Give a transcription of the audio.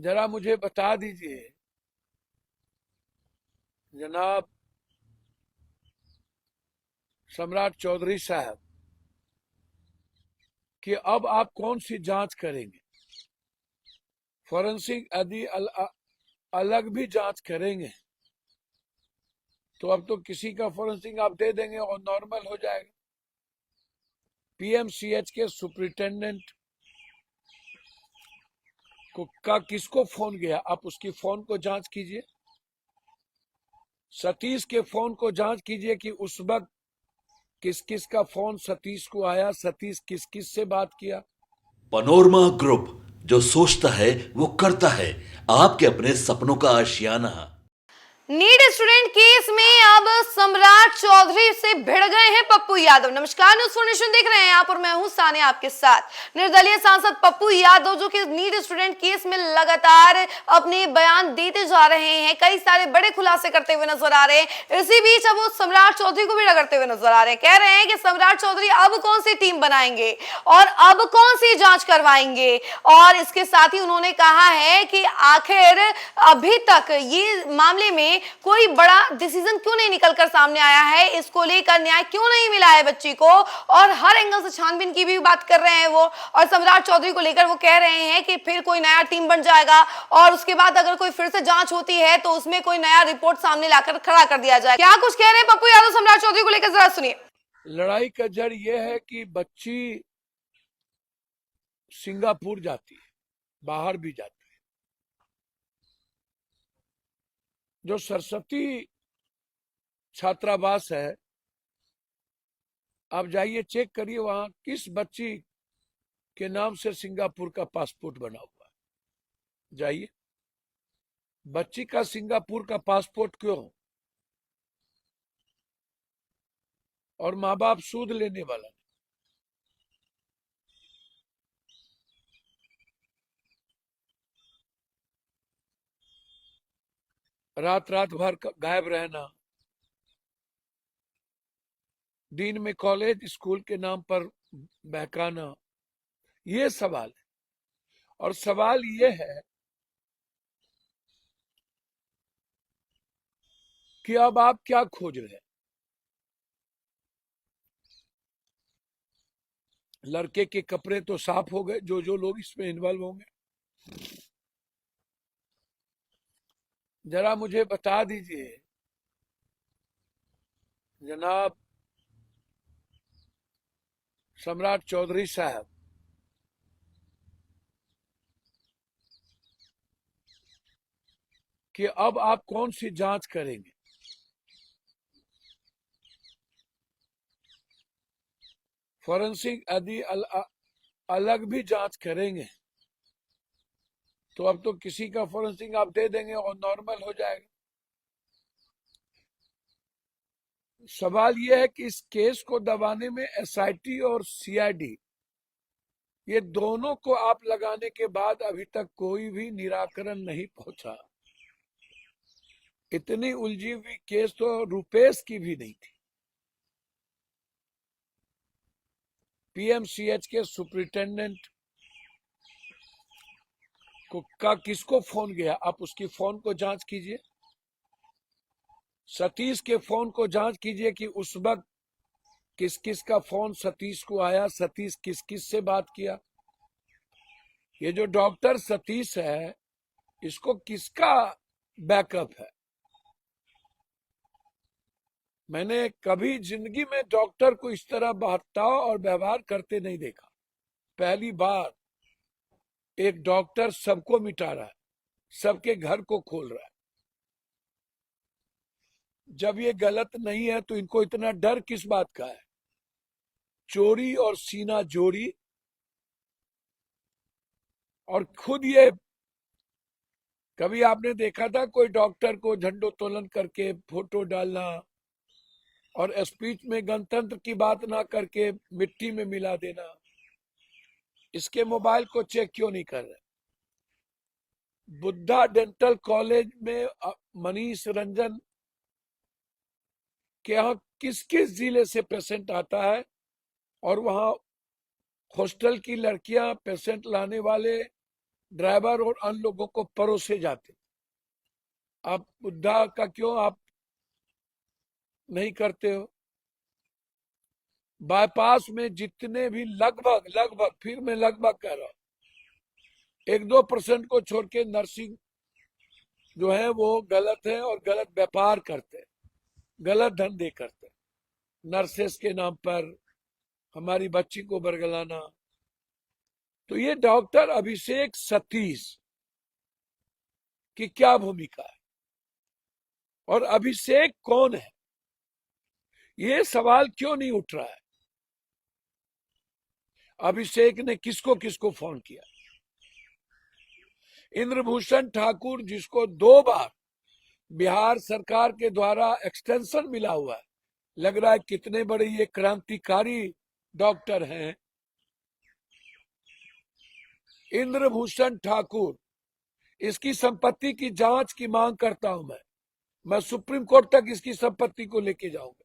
जरा मुझे बता दीजिए जनाब सम्राट चौधरी साहब कि अब आप कौन सी जांच करेंगे। फॉरेंसिक यदि अलग भी जांच करेंगे तो अब तो किसी का फॉरेंसिक आप दे देंगे और नॉर्मल हो जाएगा। पीएमसीएच के सुपरिटेंडेंट का किसको फोन गया, आप उसकी फोन को जांच कीजिए। सतीश के फोन को जांच कीजिए कि उस वक्त किस किस का फोन सतीश को आया, सतीश किस किस से बात किया। पनोरमा ग्रुप, जो सोचता है वो करता है। आपके अपने सपनों का आशियाना। नीट स्टूडेंट केस में अब सम्राट चौधरी से भिड़ गए हैं पप्पू यादव। नमस्कार, न्यूज़ फॉर नेशन देख रहे हैं आप और मैं हूं सानिया आपके साथ। निर्दलीय सांसद पप्पू यादव जो कि नीट स्टूडेंट केस में लगातार अपने बयान देते जा रहे हैं, कई सारे बड़े खुलासे करते हुए नजर आ रहे हैं। इसी बीच अब वो सम्राट चौधरी को भी रगड़ते हुए नजर आ रहे हैं। कह रहे हैं कि सम्राट चौधरी अब कौन सी टीम बनाएंगे और अब कौन सी जांच करवाएंगे। और इसके साथ ही उन्होंने कहा है कि आखिर अभी तक ये मामले में कोई बड़ा डिसीजन क्यों नहीं निकलकर सामने आया है, इसको लेकर न्याय क्यों नहीं मिला है बच्ची को, और हर एंगल से छानबीन की भी बात कर रहे हैं वो। और सम्राट चौधरी को लेकर वो कह रहे हैं कि फिर कोई नया टीम बन जाएगा और उसके बाद अगर कोई फिर से जांच होती है तो उसमें कोई नया रिपोर्ट सामने लाकर खड़ा कर दिया जाए। क्या कुछ कह रहे हैं पप्पू यादव सम्राट चौधरी को लेकर, जरा सुनिए। लड़ाई का जड़ यह है कि बच्ची सिंगापुर जाती है, बाहर भी जाती है। जो सरस्वती छात्रावास है, आप जाइए चेक करिए वहां किस बच्ची के नाम से सिंगापुर का पासपोर्ट बना हुआ है। जाइए, बच्ची का सिंगापुर का पासपोर्ट क्यों, और माँ बाप सूद लेने वाला। रात रात भर गायब रहना, दिन में कॉलेज स्कूल के नाम पर बहकाना, ये सवाल है। और सवाल ये है कि अब आप क्या खोज रहे हैं। लड़के के कपड़े तो साफ हो गए, जो जो लोग इसमें इन्वॉल्व होंगे। जरा मुझे बता दीजिए जनाब सम्राट चौधरी साहब कि अब आप कौन सी जांच करेंगे। फॉरेंसिक यदि अलग भी जांच करेंगे तो अब तो किसी का फॉरेंसिक आप दे देंगे और नॉर्मल हो जाएगा। सवाल यह है कि इस केस को दबाने में एसआईटी और सीआईडी, ये दोनों को आप लगाने के बाद अभी तक कोई भी निराकरण नहीं पहुंचा। इतनी उलझी हुई केस तो रुपेश की भी नहीं थी। पीएमसीएच के सुपरिटेंडेंट का किसको फोन गया, आप उसकी फोन को जांच कीजिए। सतीश के फोन को जांच कीजिए कि उस वक्त किस किस का फोन सतीश को आया, सतीश किस किस से बात किया। ये जो डॉक्टर सतीश है, इसको किसका बैकअप है। मैंने कभी जिंदगी में डॉक्टर को इस तरह बर्ताव और व्यवहार करते नहीं देखा। पहली बार एक डॉक्टर सबको मिटा रहा है, सबके घर को खोल रहा है। जब ये गलत नहीं है तो इनको इतना डर किस बात का है। चोरी और सीना जोड़ी, और खुद ये, कभी आपने देखा था कोई डॉक्टर को झंडोत्तोलन करके फोटो डालना और स्पीच में गणतंत्र की बात ना करके मिट्टी में मिला देना। इसके मोबाइल को चेक क्यों नहीं कर रहे। बुद्धा डेंटल कॉलेज में मनीष रंजन के यहाँ किस किस जिले से पेशेंट आता है, और वहां हॉस्टल की लड़कियां पेशेंट लाने वाले ड्राइवर और अन्य लोगों को परोसे जाते। आप बुद्धा का क्यों आप नहीं करते हो? बाईपास में जितने भी लगभग फिर मैं लगभग कह रहा हूं 1-2% को छोड़ के नर्सिंग जो है वो गलत है और गलत व्यापार करते हैं, गलत धंधे करते हैं। नर्सेस के नाम पर हमारी बच्ची को बरगलाना। तो ये डॉक्टर अभिषेक सतीश की क्या भूमिका है और अभिषेक कौन है, ये सवाल क्यों नहीं उठ रहा है? अभिषेक ने किसको किसको फोन किया? इंद्रभूषण ठाकुर, जिसको 2 बार बिहार सरकार के द्वारा एक्सटेंशन मिला हुआ है, लग रहा है कितने बड़े ये क्रांतिकारी डॉक्टर हैं। इंद्रभूषण ठाकुर, इसकी संपत्ति की जांच की मांग करता हूं मैं सुप्रीम कोर्ट तक इसकी संपत्ति को लेके जाऊंगा।